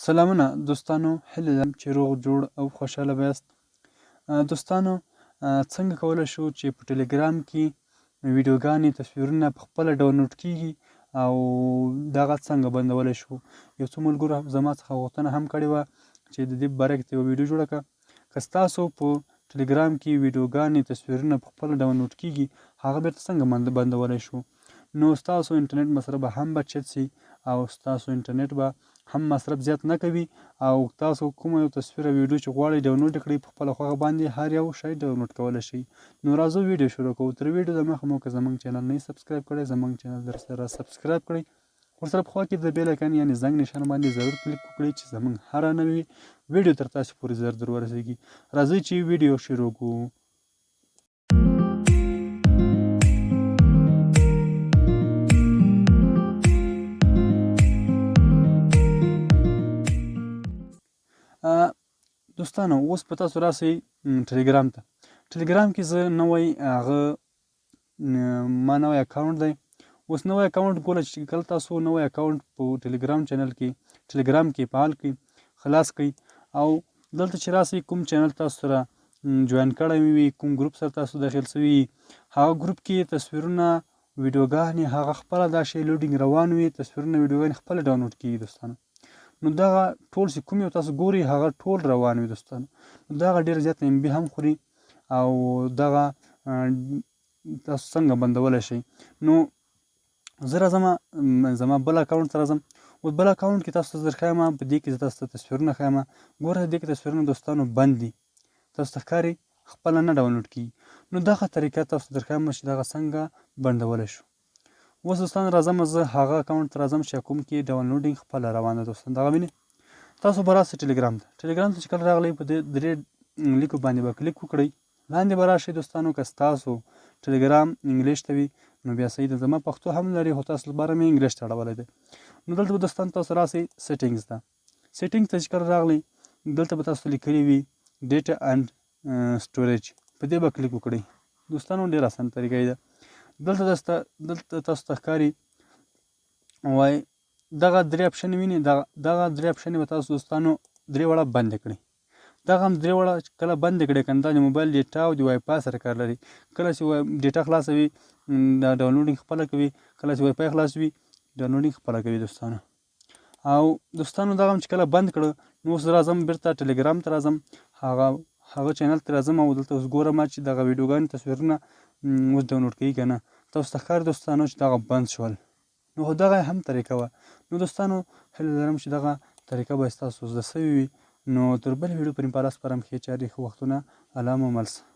سلامونه دوستانو، هیله لرم چې روغ جوړ او خوشحاله به یاست. دوستانو، څنګه کولی شو چې په ټلګرام کې ویډیوګانې تصویرونه په خپله ډاونلوډ کیږي او دغه څنګه بندولی شو. یو څو ملګرو زما څخه غوښتنه هم کړې وه چې د دې په باره کې یوه ویډیو جوړه کړه. که ستاسو په ټلګرام کې ویډیوګانې تصویرونه په خپله ډاونلوډ کیږي، هغه بیرته څنګه بندولی شو. نو ستاسو انټرنیټ مصرف به هم بچت سي او ستاسو انټرنیټ به هم مصرف زیات نه کوي او تاسو کومه یو تصویر او ویډیو چې غواړئ ډاونلوډ یې کړئ په خپله خوښه باندې هر یو شی ډاونلوډ کولی شئ. نو راځو ویډیو شروع کوو. تر ویډیو دمخه مو که زموږ چینل نه یې سبسکرایب کړی، زموږ چینل درسره سبسکرایب کړئ. ورسره په خوا کې د بیل ایکن یعنې زنګ نشان باندې ضرور کلیک وکړئ چې زموږ هره نوې ویډیو تر تاسو پورې زر در ورسیږي. راځئ چې ویډیو شروع کړو. دوستانو، اوس په تاسو راسئ ټلګرام ته. ټلګرام کې زه نوی ما نوی اکاونټ دی. اوس نوی اکاونټ ګوله چې کله تاسو نوی اکاونټ په ټلګرام چینل کې ټلګرام کې فعال کړئ، خلاص کړئ او دلته چې راسئ کوم چینل تاسو سره جوین کړی وي، کوم ګروپ سره تاسو داخل سوي وي، هغه ګروپ کې تصویرونه ویډیوګانې هغه خپله دا شی لوډینګ روان وي، تصویرونه ویډیوګانې خپله ډاونلوډ کېږي دوستانو. نو دغه ټول چې کوم یو تاسو ګورئ هغه ټول روان وي دوستانو. دغه ډېر زیات MB هم خوري او دغه تاسو څنګه بندولی شئ. نو زه راځم زما بل اکاونټ ته راځم. اوس بل اکاونټ کې تاسو ته زه درښایم، په دې کې زه تاسو ته تصویرونه ښایم. ګوره دې کې تصویرونه دوستانو بند دي، تاسو ته ښکاري خپله نه ډاونلوډ کېږي. نو دغه طریقه تاسو ته درښایم چې دغه څنګه بندولی شو. اوس دوستان راځم زه هغه اکاونټ ته راځم چې کوم کې ډاونلوډینګ خپله روانه ده دوستان. دغه وینئ، تاسو به راسئ ټلګرام ته. ټلګرام ته چې کله راغلی په دې درې لیکو باندې به کلیک وکړئ. لاندې به راشئ دوستانو. که ستاسو ټلګرام انګلیش ته وي نو بیا صحیح ده. زما پښتو هم لري خو تاسو لپاره مې انګلیش ته اړولی دی. نو دلته به دوستان تاسو راسئ سیټینګز ته. سیټینګ ته چې کله راغلی دلته به تاسو لیکلي وي ډیټا اینډ سټوریج، په دې به کلیک وکړئ. دوستانو ډېر اسانه طریقه یې ده. دلته تاسو ته ښکاري وایي دغه درې اپشن ویني، دغه درې اپشن به تاسو دوستانو درې واړه بند کړئ. دغه هم درې واړه کله بند کړئ کنه دا د موبایل ډیټا او د وای فای سره کار لري. کله چې ډیټا خلاصه وي دا ډاونلوډینګ خپله کوي، کله چې وای فای خلاص وي ډاونلوډینګ خپله کوي دوستانو. او دوستانو دغه هم چې کله بند کړه نو اوس راځم بیرته ټلګرام ته راځم، هغه چینل ته راځم او دلته اوس ګورم چې دغه ویډیوګانې تصویرونه اوس ډاونلوډ کوي که نه. تاسو ته ښکاري دوستانو چې دغه بند شول. نو دغه هم طریقه وه. نو دوستانو هیله لرم چې دغه طریقه به ستاسو زده سوې وي. نو تر بلې ویډیو پورې په الله سپارم ښې چارې ښه وختونه. الله مو مل شه.